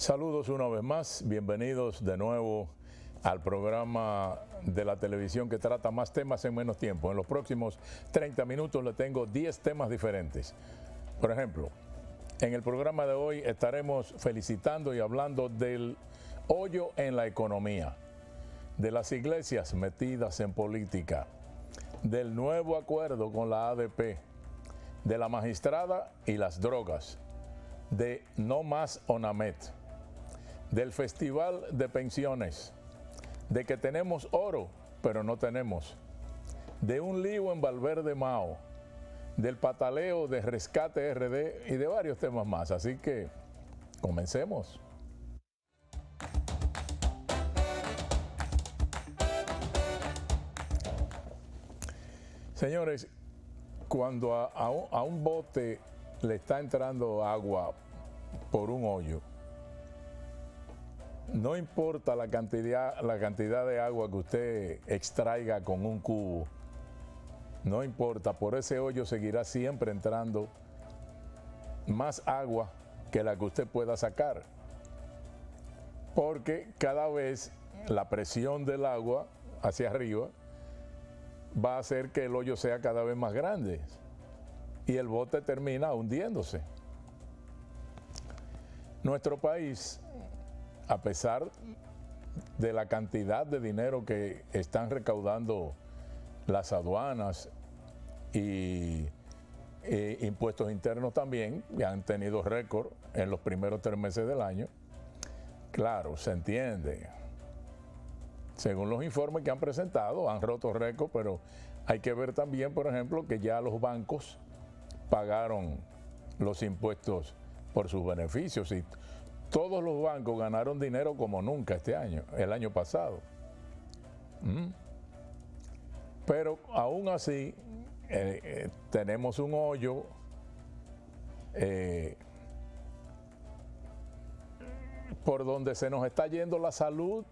Saludos una vez más, bienvenidos de nuevo al programa de la televisión que trata más temas en menos tiempo. En los próximos 30 minutos le tengo 10 temas diferentes. Por ejemplo, en el programa de hoy estaremos felicitando y hablando del hoyo en la economía, de las iglesias metidas en política, del nuevo acuerdo con la ADP, de la magistrada y las drogas, de No Más ONAMED, del Festival de Pensiones, de que tenemos oro, pero no tenemos, de un lío en Valverde Mao, del pataleo de Rescate RD y de varios temas más. Así que comencemos. Señores, cuando a un bote le está entrando agua por un hoyo, no importa la cantidad de agua que usted extraiga con un cubo, no importa, por ese hoyo seguirá siempre entrando más agua que la que usted pueda sacar, porque cada vez la presión del agua hacia arriba va a hacer que el hoyo sea cada vez más grande y el bote termina hundiéndose. Nuestro país, a pesar de la cantidad de dinero que están recaudando las aduanas y impuestos internos también, que han tenido récord en los primeros 3 meses del año, claro, se entiende. Según los informes que han presentado, han roto récord, pero hay que ver también, por ejemplo, que ya los bancos pagaron los impuestos por sus beneficios y todos los bancos ganaron dinero como nunca este año, el año pasado. Pero aún así tenemos un hoyo por donde se nos está yendo la salud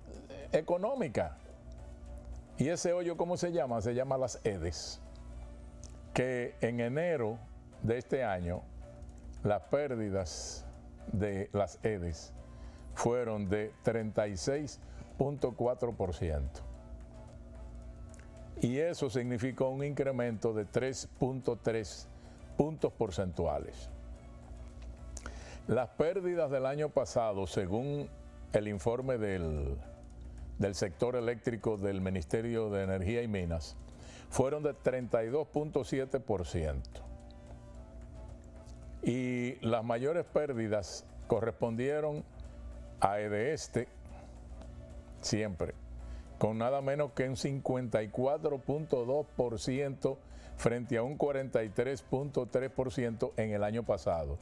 económica. Y ese hoyo, ¿cómo se llama? Se llama las EDES, que en enero de este año las pérdidas de las EDES fueron de 36.4%. Y eso significó un incremento de 3.3 puntos porcentuales. Las pérdidas del año pasado, según el informe del sector eléctrico del Ministerio de Energía y Minas, fueron de 32.7%. Y las mayores pérdidas correspondieron a EDESTE, siempre, con nada menos que un 54.2% frente a un 43.3% en el año pasado.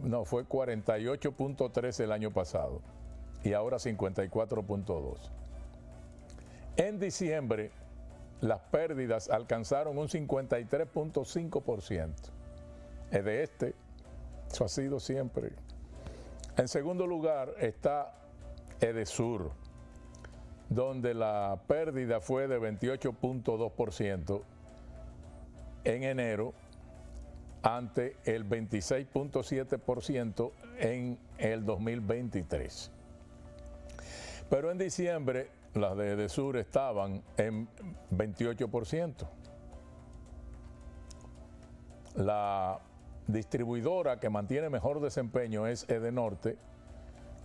No, fue 48.3 el año pasado y ahora 54.2. En diciembre, las pérdidas alcanzaron un 53.5%. EDESTE, eso ha sido siempre. En segundo lugar está EDESUR, donde la pérdida fue de 28.2% en enero ante el 26.7% en el 2023. Pero en diciembre las de EDESUR estaban en 28%. La distribuidora que mantiene mejor desempeño es EDENORTE,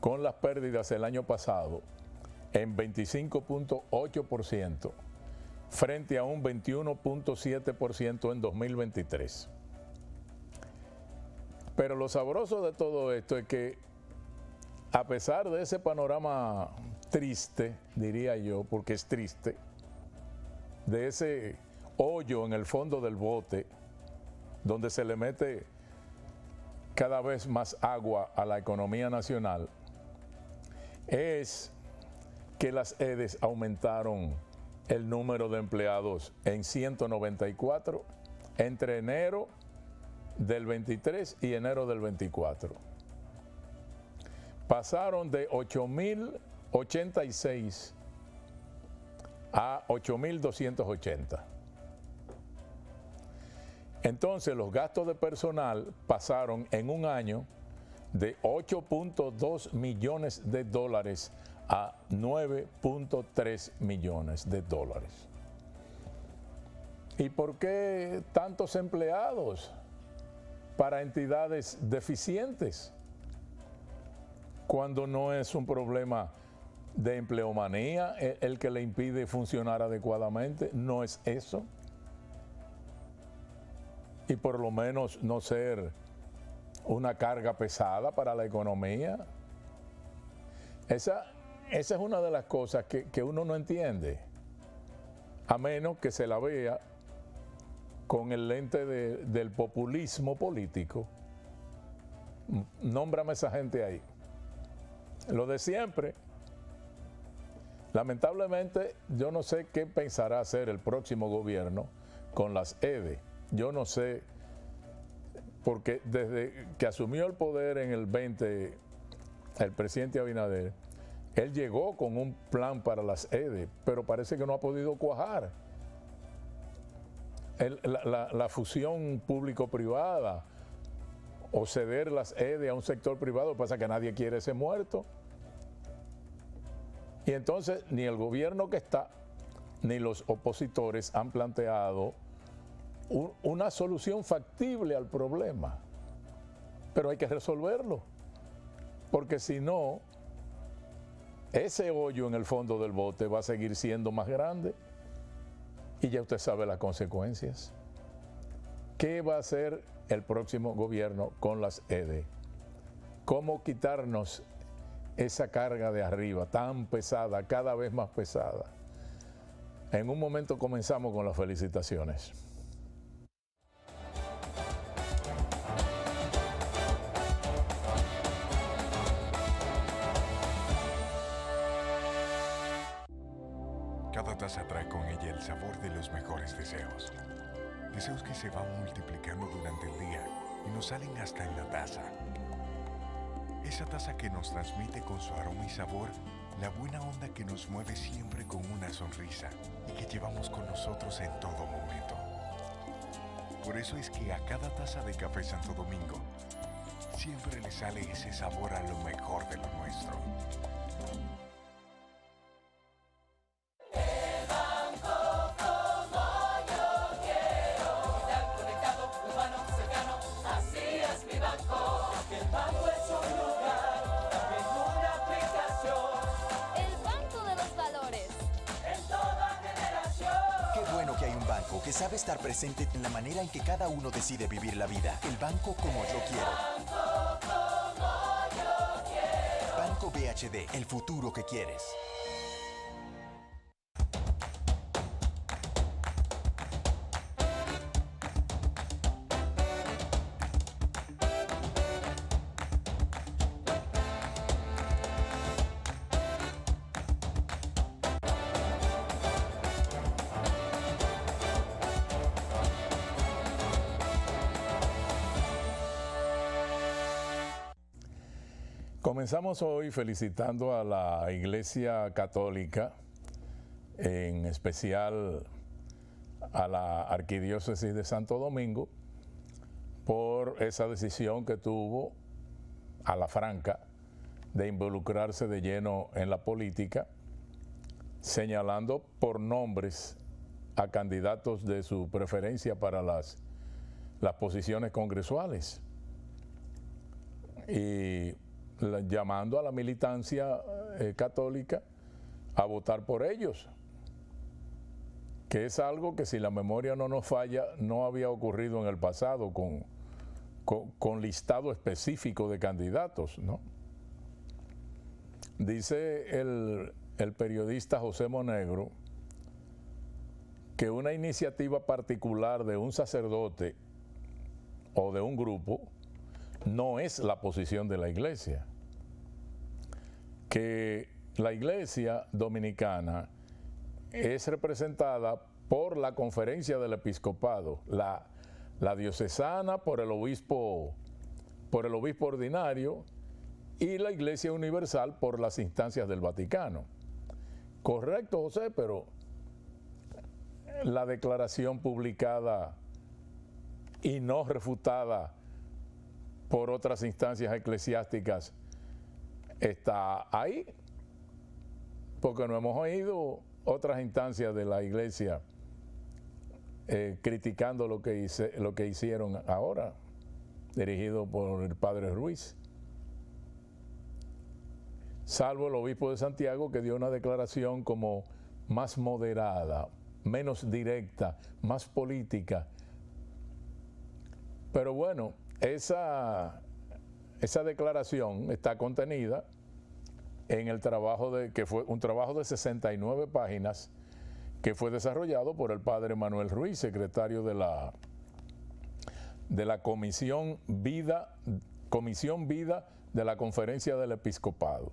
con las pérdidas el año pasado en 25.8% frente a un 21.7% en 2023. Pero lo sabroso de todo esto es que, a pesar de ese panorama triste, diría yo, porque es triste, de ese hoyo en el fondo del bote, donde se le mete cada vez más agua a la economía nacional, es que las EDES aumentaron el número de empleados en 194 entre enero del 23 y enero del 24. Pasaron de 8.086 a 8.280. Entonces los gastos de personal pasaron en un año de 8.2 millones de dólares a 9.3 millones de dólares. ¿Y por qué tantos empleados para entidades deficientes? Cuando no es un problema de empleomanía el que le impide funcionar adecuadamente, no es eso. Y por lo menos no ser una carga pesada para la economía. Esa es una de las cosas que uno no entiende, a menos que se la vea con el lente del populismo político. Nómbrame esa gente ahí. Lo de siempre. Lamentablemente, yo no sé qué pensará hacer el próximo gobierno con las EDE. Yo no sé, porque desde que asumió el poder en el 20, el presidente Abinader, él llegó con un plan para las EDE, pero parece que no ha podido cuajar. La fusión público-privada o ceder las EDE a un sector privado, pasa que nadie quiere ese muerto. Y entonces ni el gobierno que está, ni los opositores han planteado una solución factible al problema. Pero hay que resolverlo, porque si no, ese hoyo en el fondo del bote va a seguir siendo más grande y ya usted sabe las consecuencias. ¿Qué va a hacer el próximo gobierno con las EDE? ¿Cómo quitarnos esa carga de arriba tan pesada, cada vez más pesada? En un momento comenzamos con las felicitaciones. Cada taza trae con ella el sabor de los mejores deseos. Deseos que se van multiplicando durante el día y nos salen hasta en la taza. Esa taza que nos transmite con su aroma y sabor la buena onda que nos mueve siempre con una sonrisa y que llevamos con nosotros en todo momento. Por eso es que a cada taza de Café Santo Domingo siempre le sale ese sabor a lo mejor de lo nuestro. Que sabe estar presente en la manera en que cada uno decide vivir la vida. El banco como yo quiero. Banco BHD, el futuro que quieres. Comenzamos hoy felicitando a la Iglesia Católica, en especial a la Arquidiócesis de Santo Domingo, por esa decisión que tuvo a la franca de involucrarse de lleno en la política, señalando por nombres a candidatos de su preferencia para las posiciones congresuales y llamando a la militancia católica a votar por ellos, que es algo que, si la memoria no nos falla, no había ocurrido en el pasado con listado específico de candidatos, ¿no? Dice el periodista José Monegro que una iniciativa particular de un sacerdote o de un grupo no es la posición de la Iglesia, que la Iglesia dominicana es representada por la Conferencia del Episcopado, la diocesana por el obispo ordinario y la Iglesia Universal por las instancias del Vaticano. Correcto, José, pero la declaración publicada y no refutada por otras instancias eclesiásticas está ahí, porque no hemos oído otras instancias de la iglesia criticando lo que hicieron ahora, dirigido por el padre Ruiz. Salvo el obispo de Santiago, que dio una declaración como más moderada, menos directa, más política. Pero bueno, esa declaración está contenida en el trabajo que fue un trabajo de 69 páginas que fue desarrollado por el padre Manuel Ruiz, secretario de la Comisión Vida de la Conferencia del Episcopado.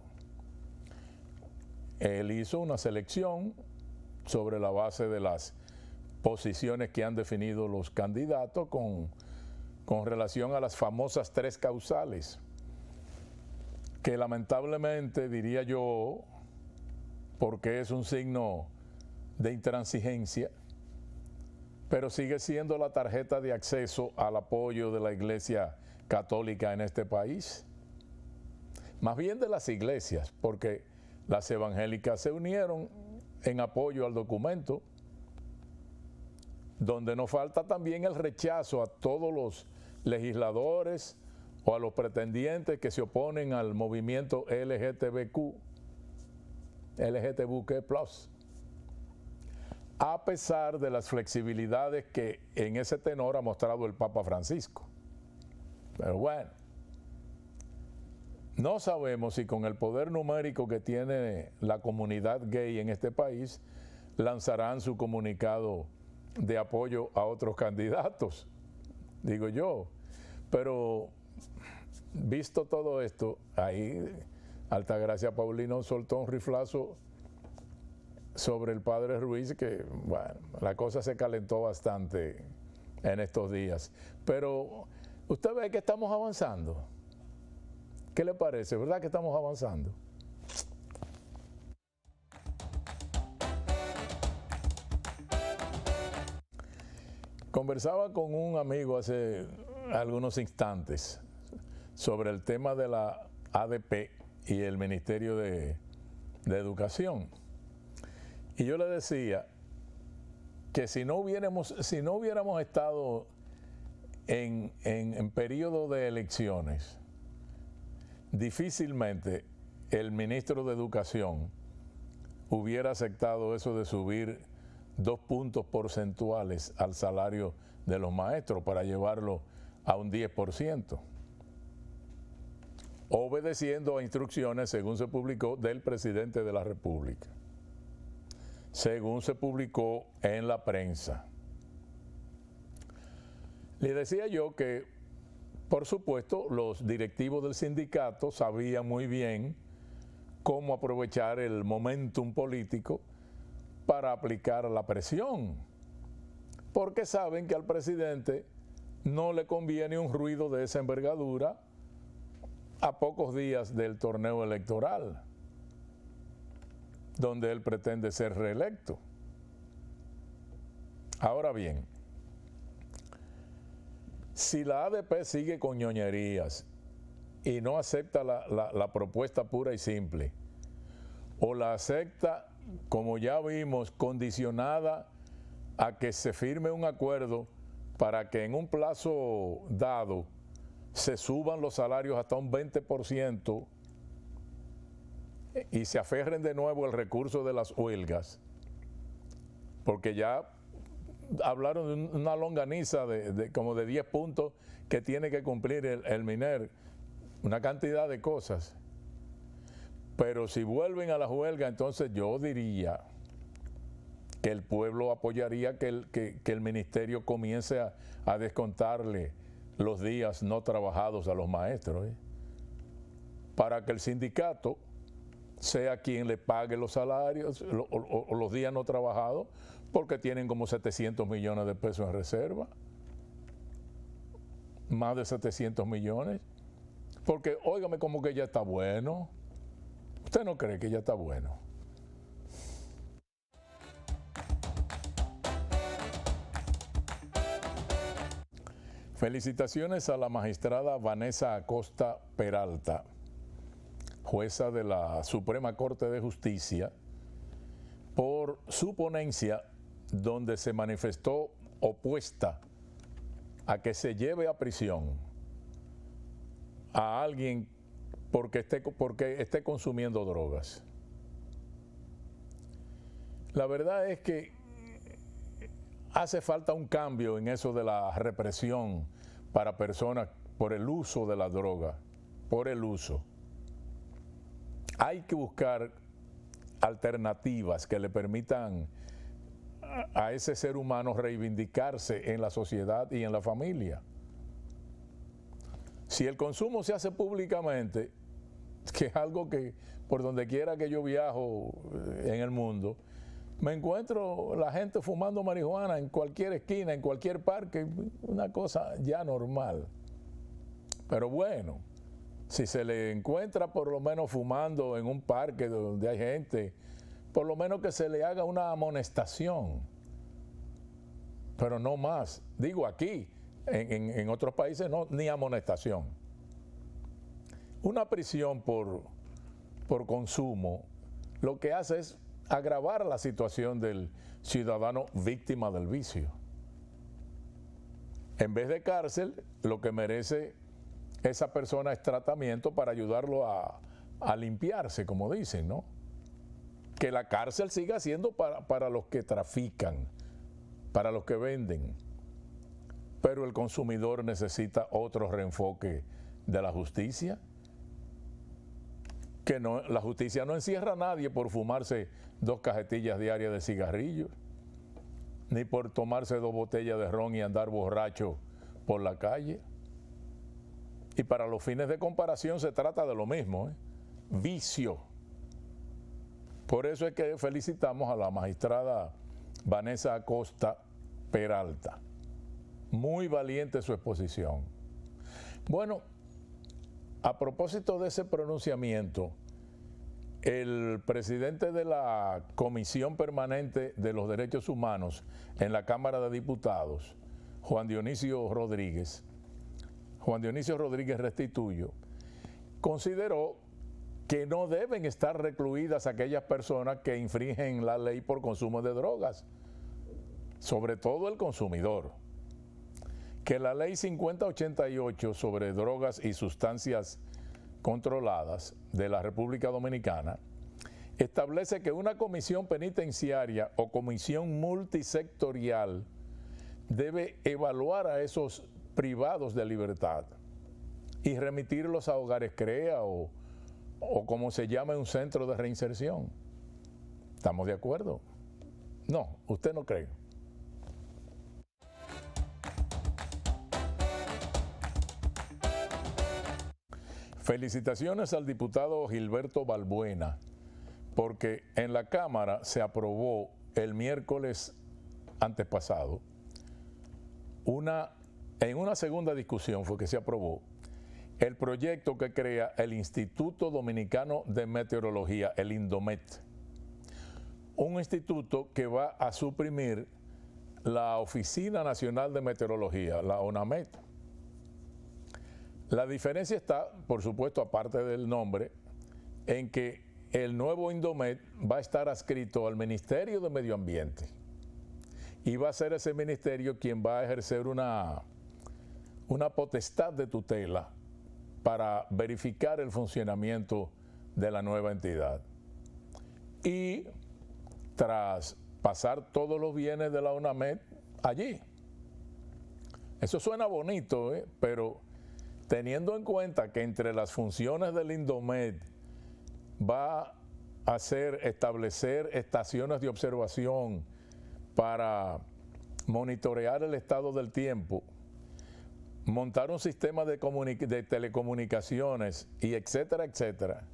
Él hizo una selección sobre la base de las posiciones que han definido los candidatos con relación a las famosas 3 causales, que lamentablemente, diría yo, porque es un signo de intransigencia, pero sigue siendo la tarjeta de acceso al apoyo de la Iglesia Católica en este país. Más bien de las iglesias, porque las evangélicas se unieron en apoyo al documento, donde nos falta también el rechazo a todos los legisladores o a los pretendientes que se oponen al movimiento LGTBQ+, a pesar de las flexibilidades que en ese tenor ha mostrado el Papa Francisco. Pero bueno, no sabemos si con el poder numérico que tiene la comunidad gay en este país lanzarán su comunicado de apoyo a otros candidatos, digo yo. Pero visto todo esto, ahí Altagracia Paulino soltó un riflazo sobre el padre Ruiz, que bueno, la cosa se calentó bastante en estos días. Pero usted ve que estamos avanzando. ¿Qué le parece? ¿Verdad que estamos avanzando? Conversaba con un amigo hace algunos instantes sobre el tema de la ADP y el Ministerio de Educación. Y yo le decía que si no hubiéramos estado en periodo de elecciones, difícilmente el ministro de Educación hubiera aceptado eso de subir 2 puntos porcentuales al salario de los maestros para llevarlo a un 10%, obedeciendo a instrucciones, según se publicó, del presidente de la República, según se publicó en la prensa. Le decía yo que, por supuesto, los directivos del sindicato sabían muy bien cómo aprovechar el momentum político para aplicar la presión, porque saben que al presidente no le conviene un ruido de esa envergadura a pocos días del torneo electoral, donde él pretende ser reelecto. Ahora bien, si la ADP sigue con ñoñerías y no acepta la propuesta pura y simple, o la acepta, como ya vimos, condicionada a que se firme un acuerdo para que en un plazo dado se suban los salarios hasta un 20% y se aferren de nuevo el recurso de las huelgas, porque ya hablaron de una longaniza como de 10 puntos que tiene que cumplir el MINER, una cantidad de cosas. Pero si vuelven a la huelga, entonces yo diría que el pueblo apoyaría que el ministerio comience a descontarle los días no trabajados a los maestros, para que el sindicato sea quien le pague los salarios o los días no trabajados, porque tienen como 700 millones de pesos en reserva, más de 700 millones, porque óigame, como que ya está bueno. ¿Usted no cree que ya está bueno? Felicitaciones a la magistrada Vanessa Acosta Peralta, jueza de la Suprema Corte de Justicia, por su ponencia donde se manifestó opuesta a que se lleve a prisión a alguien porque esté consumiendo drogas. La verdad es que hace falta un cambio en eso de la represión para personas por el uso de la droga, por el uso. Hay que buscar alternativas que le permitan a ese ser humano reivindicarse en la sociedad y en la familia. Si el consumo se hace públicamente, que es algo que por donde quiera que yo viajo en el mundo, me encuentro la gente fumando marihuana en cualquier esquina, en cualquier parque, una cosa ya normal. Pero bueno, si se le encuentra por lo menos fumando en un parque donde hay gente, por lo menos que se le haga una amonestación, pero no más. Digo aquí, en otros países no, ni amonestación. Una prisión por consumo lo que hace es agravar la situación del ciudadano víctima del vicio. En vez de cárcel, lo que merece esa persona es tratamiento para ayudarlo a limpiarse, como dicen, ¿no? Que la cárcel siga siendo para los que trafican, para los que venden. Pero el consumidor necesita otro reenfoque de la justicia. Que no, la justicia no encierra a nadie por fumarse 2 cajetillas diarias de cigarrillos, ni por tomarse 2 botellas de ron y andar borracho por la calle. Y para los fines de comparación se trata de lo mismo, vicio. Por eso es que felicitamos a la magistrada Vanessa Acosta Peralta. Muy valiente su exposición. Bueno, a propósito de ese pronunciamiento, el presidente de la Comisión Permanente de los Derechos Humanos en la Cámara de Diputados, Juan Dionisio Rodríguez Restituyo, consideró que no deben estar recluidas aquellas personas que infringen la ley por consumo de drogas, sobre todo el consumidor. Que la ley 5088 sobre drogas y sustancias controladas de la República Dominicana establece que una comisión penitenciaria o comisión multisectorial debe evaluar a esos privados de libertad y remitirlos a hogares CREA o como se llama un centro de reinserción. ¿Estamos de acuerdo? No, usted no cree. Felicitaciones al diputado Gilberto Balbuena, porque en la Cámara se aprobó el miércoles antepasado en una segunda discusión fue que se aprobó el proyecto que crea el Instituto Dominicano de Meteorología, el INDOMET, un instituto que va a suprimir la Oficina Nacional de Meteorología, la ONAMET. La diferencia está, por supuesto, aparte del nombre, en que el nuevo INDOMET va a estar adscrito al Ministerio de Medio Ambiente y va a ser ese ministerio quien va a ejercer una potestad de tutela para verificar el funcionamiento de la nueva entidad. Y tras pasar todos los bienes de la ONAMET allí. Eso suena bonito, pero teniendo en cuenta que entre las funciones del INDOMET va a establecer estaciones de observación para monitorear el estado del tiempo, montar un sistema de telecomunicaciones y etcétera, etcétera,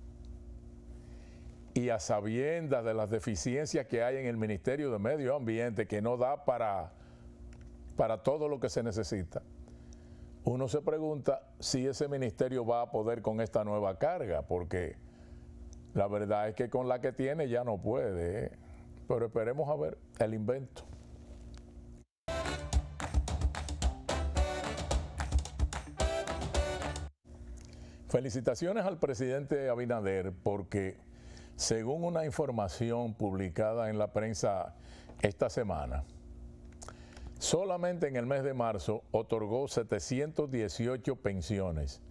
y a sabiendas de las deficiencias que hay en el Ministerio de Medio Ambiente, que no da para todo lo que se necesita, uno se pregunta si ese ministerio va a poder con esta nueva carga, porque la verdad es que con la que tiene ya no puede, pero esperemos a ver el invento. Felicitaciones al presidente Abinader porque, según una información publicada en la prensa esta semana, solamente en el mes de marzo otorgó 718 pensiones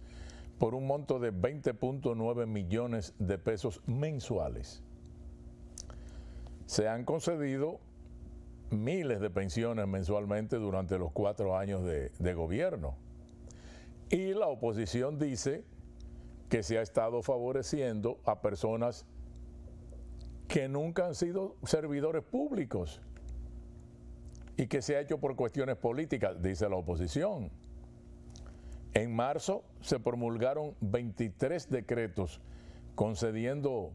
por un monto de 20.9 millones de pesos mensuales. Se han concedido miles de pensiones mensualmente durante los 4 años de gobierno. Y la oposición dice que se ha estado favoreciendo a personas que nunca han sido servidores públicos y que se ha hecho por cuestiones políticas, dice la oposición. En marzo se promulgaron 23 decretos concediendo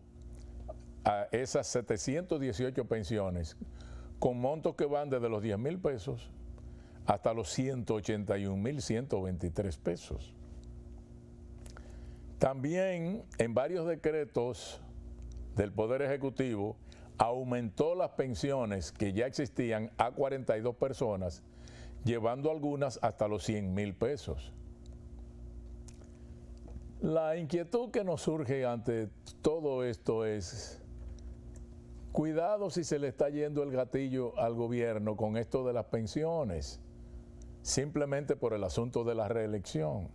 a esas 718 pensiones con montos que van desde los 10,000 pesos hasta los 181,123 pesos. También en varios decretos del Poder Ejecutivo aumentó las pensiones que ya existían a 42 personas, llevando algunas hasta los 100,000 pesos. La inquietud que nos surge ante todo esto es, cuidado si se le está yendo el gatillo al gobierno con esto de las pensiones, simplemente por el asunto de la reelección.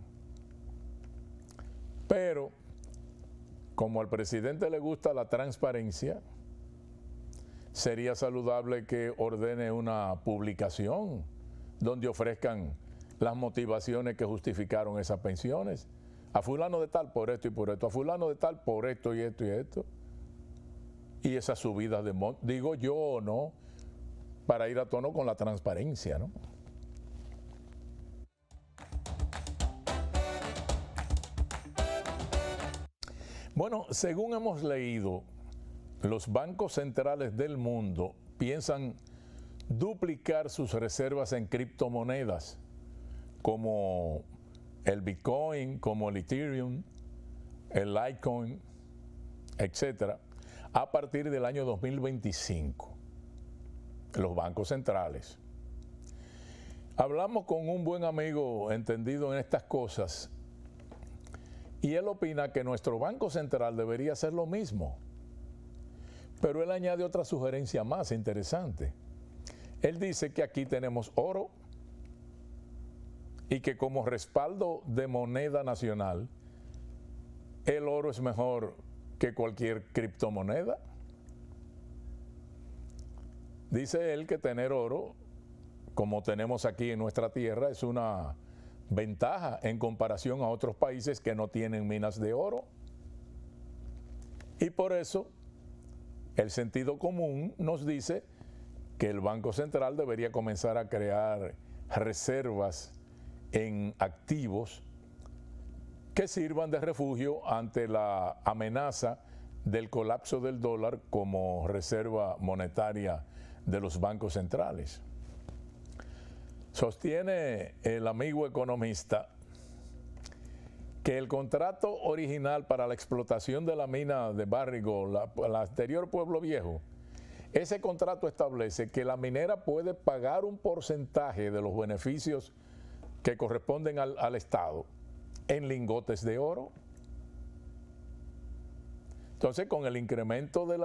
Pero, como al presidente le gusta la transparencia, sería saludable que ordene una publicación donde ofrezcan las motivaciones que justificaron esas pensiones. A fulano de tal por esto y por esto, a fulano de tal por esto y esto y esto. Y esas subidas de monto, digo yo, ¿no? Para ir a tono con la transparencia, ¿no? Bueno, según hemos leído, los bancos centrales del mundo piensan duplicar sus reservas en criptomonedas, como el Bitcoin, como el Ethereum, el Litecoin, etcétera, a partir del año 2025. Los bancos centrales. Hablamos con un buen amigo entendido en estas cosas y él opina que nuestro Banco Central debería hacer lo mismo. Pero él añade otra sugerencia más interesante. Él dice que aquí tenemos oro y que como respaldo de moneda nacional, el oro es mejor que cualquier criptomoneda. Dice él que tener oro, como tenemos aquí en nuestra tierra, es una ventaja en comparación a otros países que no tienen minas de oro. Y por eso el sentido común nos dice que el Banco Central debería comenzar a crear reservas en activos que sirvan de refugio ante la amenaza del colapso del dólar como reserva monetaria de los bancos centrales. Sostiene el amigo economista que el contrato original para la explotación de la mina de Barrigo, la anterior Pueblo Viejo, ese contrato establece que la minera puede pagar un porcentaje de los beneficios que corresponden al Estado en lingotes de oro. Entonces, con el incremento de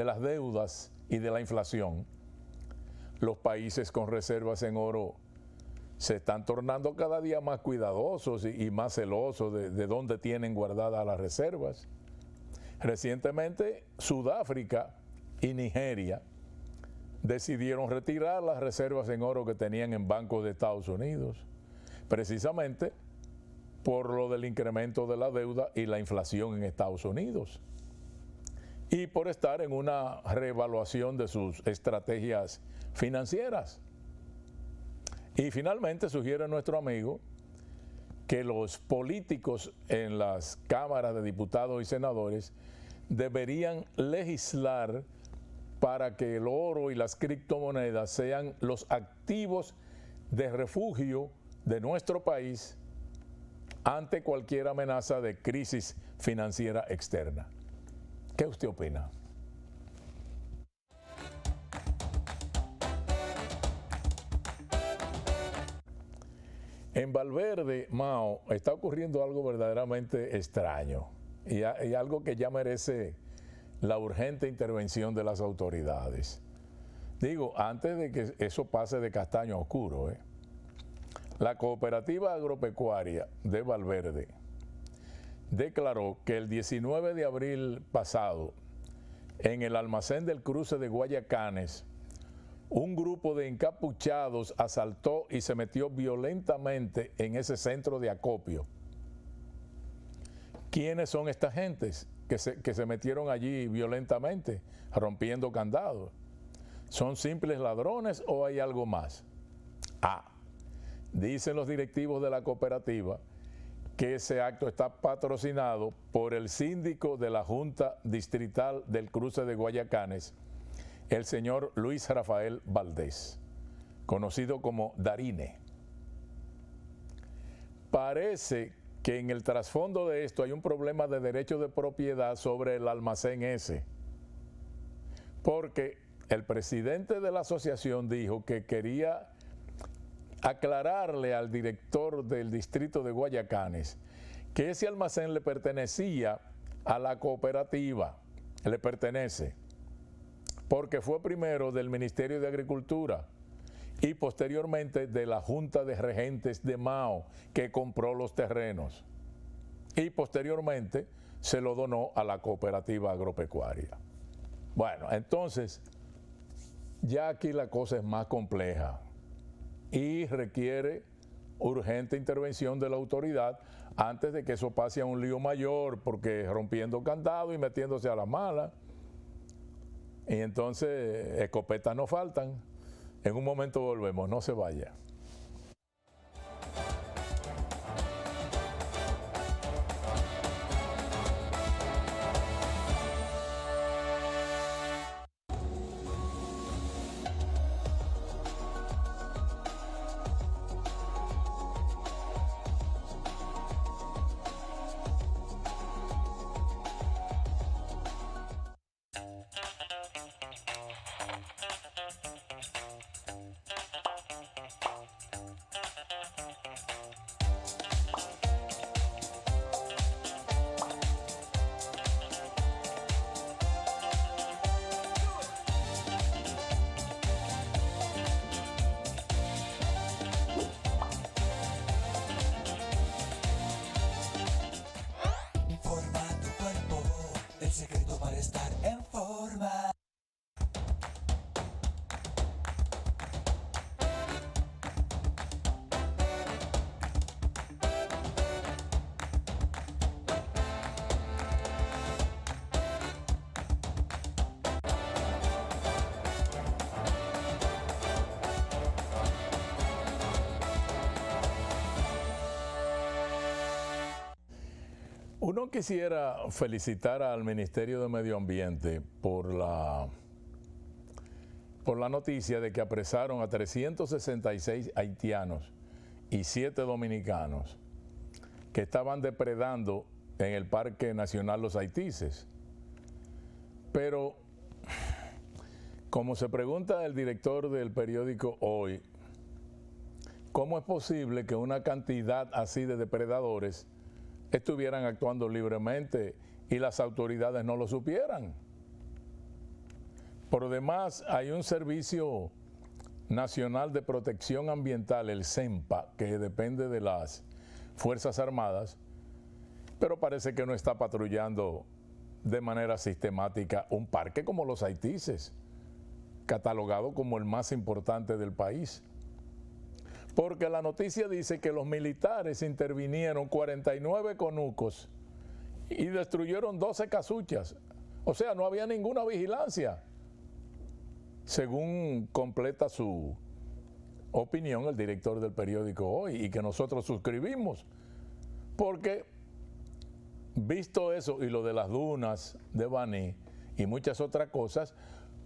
las deudas y de la inflación, los países con reservas en oro se están tornando cada día más cuidadosos y más celosos de dónde tienen guardadas las reservas. Recientemente, Sudáfrica y Nigeria decidieron retirar las reservas en oro que tenían en bancos de Estados Unidos, precisamente por lo del incremento de la deuda y la inflación en Estados Unidos, y por estar en una reevaluación de sus estrategias financieras. Y finalmente sugiere nuestro amigo que los políticos en las cámaras de diputados y senadores deberían legislar para que el oro y las criptomonedas sean los activos de refugio de nuestro país ante cualquier amenaza de crisis financiera externa. ¿Qué usted opina? En Valverde, Mao, está ocurriendo algo verdaderamente extraño y algo que ya merece la urgente intervención de las autoridades. Digo, antes de que eso pase de castaño a oscuro, la Cooperativa Agropecuaria de Valverde declaró que el 19 de abril pasado, en el almacén del cruce de Guayacanes, un grupo de encapuchados asaltó y se metió violentamente en ese centro de acopio. ¿Quiénes son estas gentes que se metieron allí violentamente, rompiendo candados? ¿Son simples ladrones o hay algo más? Dicen los directivos de la cooperativa que ese acto está patrocinado por el síndico de la Junta Distrital del Cruce de Guayacanes, el señor Luis Rafael Valdés, conocido como Darine. Parece que en el trasfondo de esto hay un problema de derecho de propiedad sobre el almacén ese, porque el presidente de la asociación dijo que quería aclararle al director del distrito de Guayacanes que ese almacén le pertenecía a la cooperativa, le pertenece, porque fue primero del Ministerio de Agricultura y posteriormente de la Junta de Regentes de Mao, que compró los terrenos, y posteriormente se lo donó a la Cooperativa Agropecuaria. Bueno, entonces, ya aquí la cosa es más compleja y requiere urgente intervención de la autoridad antes de que eso pase a un lío mayor, porque rompiendo candado y metiéndose a la mala. Y entonces escopetas no faltan. En un momento volvemos, no se vaya. Uno quisiera felicitar al Ministerio de Medio Ambiente por la noticia de que apresaron a 366 haitianos y 7 dominicanos que estaban depredando en el Parque Nacional Los Haitises. Pero, como se pregunta el director del periódico Hoy, ¿cómo es posible que una cantidad así de depredadores estuvieran actuando libremente y las autoridades no lo supieran? Por lo demás, hay un Servicio Nacional de Protección Ambiental, el CENPA, que depende de las Fuerzas Armadas, pero parece que no está patrullando de manera sistemática un parque como Los Haitises, catalogado como el más importante del país. Porque la noticia dice que los militares intervinieron 49 conucos y destruyeron 12 casuchas. O sea, no había ninguna vigilancia, según completa su opinión el director del periódico Hoy, y que nosotros suscribimos. Porque, visto eso y lo de las dunas de Baní y muchas otras cosas,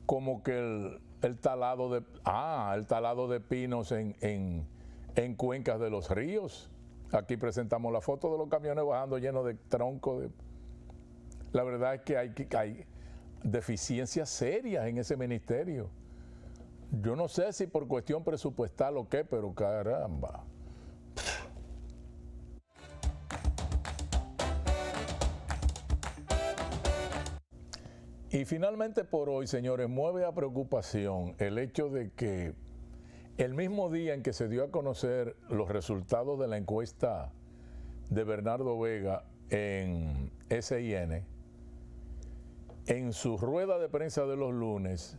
como que el talado de pinos en cuencas de los ríos. Aquí presentamos la foto de los camiones bajando llenos de troncos. La verdad es que hay deficiencias serias en ese ministerio. Yo no sé si por cuestión presupuestal o qué, pero caramba. Y finalmente por hoy, señores, mueve a preocupación el hecho de que el mismo día en que se dio a conocer los resultados de la encuesta de Bernardo Vega en SIN, en su rueda de prensa de los lunes,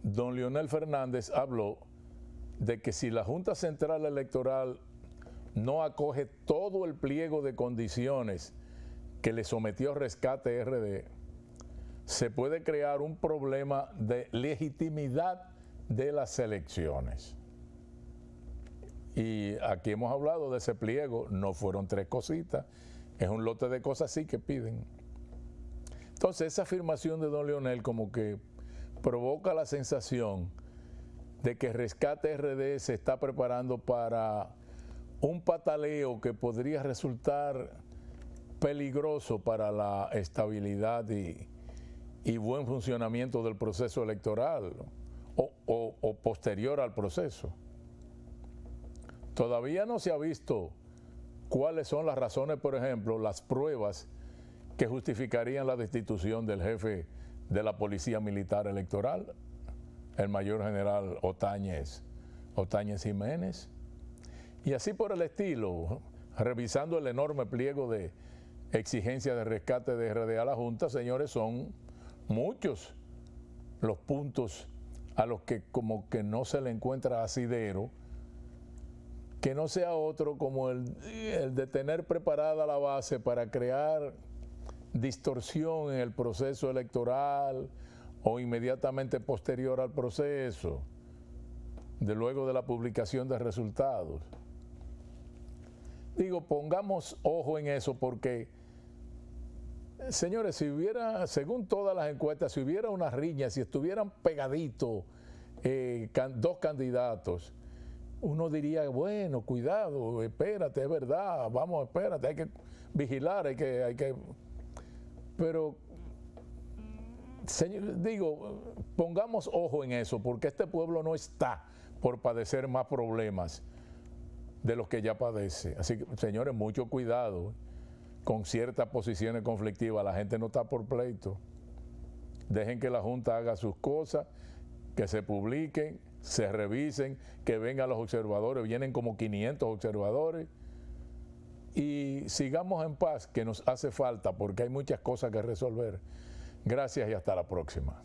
don Leonel Fernández habló de que si la Junta Central Electoral no acoge todo el pliego de condiciones que le sometió Rescate RD, se puede crear un problema de legitimidad de las elecciones. Y aquí hemos hablado de ese pliego, no fueron 3 cositas, es un lote de cosas sí que piden. Entonces esa afirmación de don Leonel como que provoca la sensación de que Rescate RD se está preparando para un pataleo que podría resultar peligroso para la estabilidad y buen funcionamiento del proceso electoral o posterior al proceso. Todavía no se ha visto cuáles son las razones, por ejemplo, las pruebas que justificarían la destitución del jefe de la Policía Militar Electoral, el mayor general Otañez Jiménez. Y así por el estilo, revisando el enorme pliego de exigencias de rescate de RD a la Junta, señores, son muchos los puntos a los que como que no se le encuentra asidero, que no sea otro como el de tener preparada la base para crear distorsión en el proceso electoral o inmediatamente posterior al proceso, luego de la publicación de resultados. Digo, pongamos ojo en eso porque, señores, si hubiera, según todas las encuestas, si hubiera una riña, si estuvieran pegaditos 2 candidatos, uno diría, bueno, cuidado, espérate, es verdad, vamos, espérate, hay que vigilar, hay que... Pero, señor, digo, pongamos ojo en eso, porque este pueblo no está por padecer más problemas de los que ya padece. Así que, señores, mucho cuidado con ciertas posiciones conflictivas. La gente no está por pleito. Dejen que la Junta haga sus cosas, que se publiquen, se revisen, que vengan los observadores, vienen como 500 observadores, y sigamos en paz, que nos hace falta, porque hay muchas cosas que resolver. Gracias y hasta la próxima.